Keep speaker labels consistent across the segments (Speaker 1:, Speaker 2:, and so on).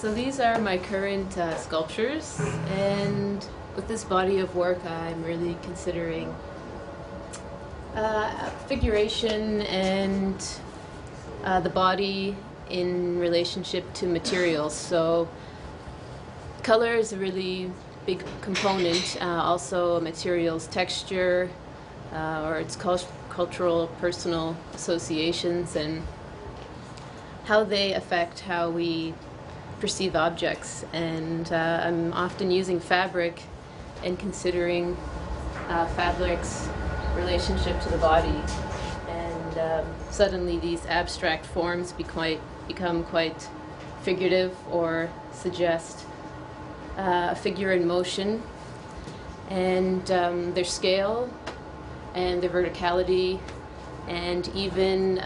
Speaker 1: So these are my current sculptures, and with this body of work I'm really considering figuration and the body in relationship to materials. So color is a really big component, also materials texture or its cultural, personal associations and how they affect how we perceive objects. And I'm often using fabric and considering fabric's relationship to the body. And suddenly these abstract forms become quite figurative or suggest a figure in motion. And their scale and their verticality and even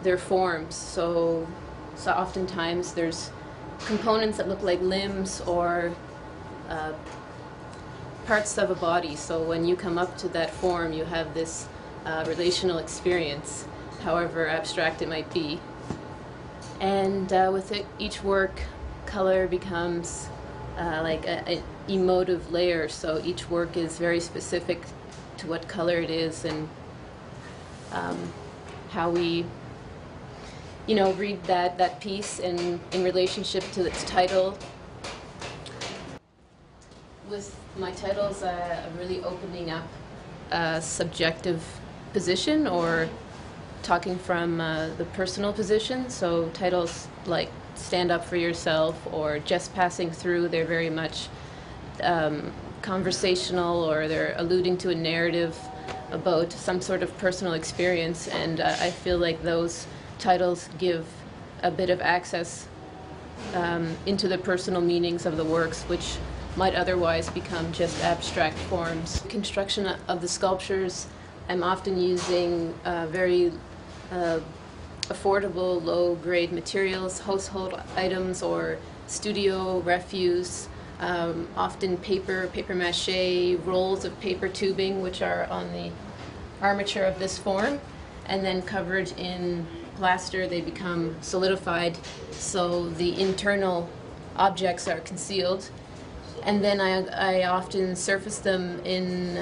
Speaker 1: their forms. So oftentimes there's components that look like limbs or parts of a body. So when you come up to that form, you have this relational experience, however abstract it might be. And with each work, color becomes like an emotive layer. So each work is very specific to what color it is and how we read that piece in relationship to its title. With my titles, I'm really opening up a subjective position or talking from the personal position. So titles like Stand Up for Yourself or Just Passing Through, they're very much conversational, or they're alluding to a narrative about some sort of personal experience, and I feel like those titles give a bit of access into the personal meanings of the works, which might otherwise become just abstract forms. Construction of the sculptures, I'm often using very affordable, low-grade materials, household items, or studio refuse, often paper mache, rolls of paper tubing, which are on the armature of this form, and then covered in plaster. They become solidified, so the internal objects are concealed. And then I often surface them in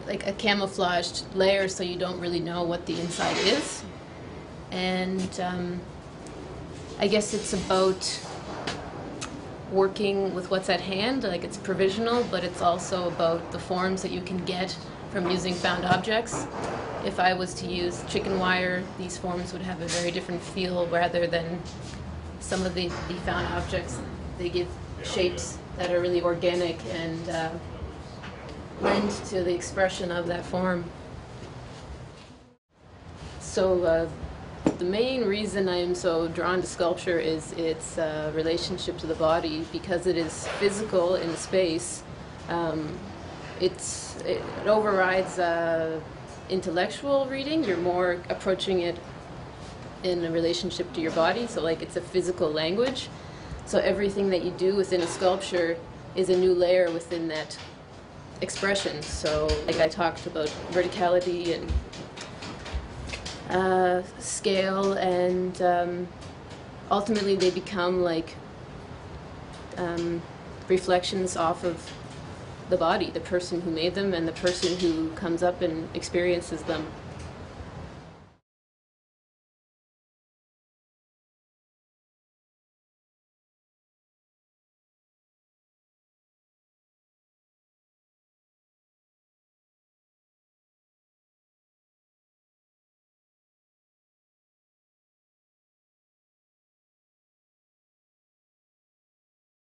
Speaker 1: like a camouflaged layer, so you don't really know what the inside is. And I guess it's about working with what's at hand, like it's provisional, but it's also about the forms that you can get from using found objects. If I was to use chicken wire, these forms would have a very different feel rather than some of the found objects. They give shapes that are really organic and lend to the expression of that form. So the main reason I am so drawn to sculpture is its relationship to the body, because it is physical in space. It overrides intellectual reading. You're more approaching it in a relationship to your body, so like it's a physical language. So everything that you do within a sculpture is a new layer within that expression. So like I talked about verticality and scale, and ultimately they become like reflections off of the body, the person who made them and the person who comes up and experiences them.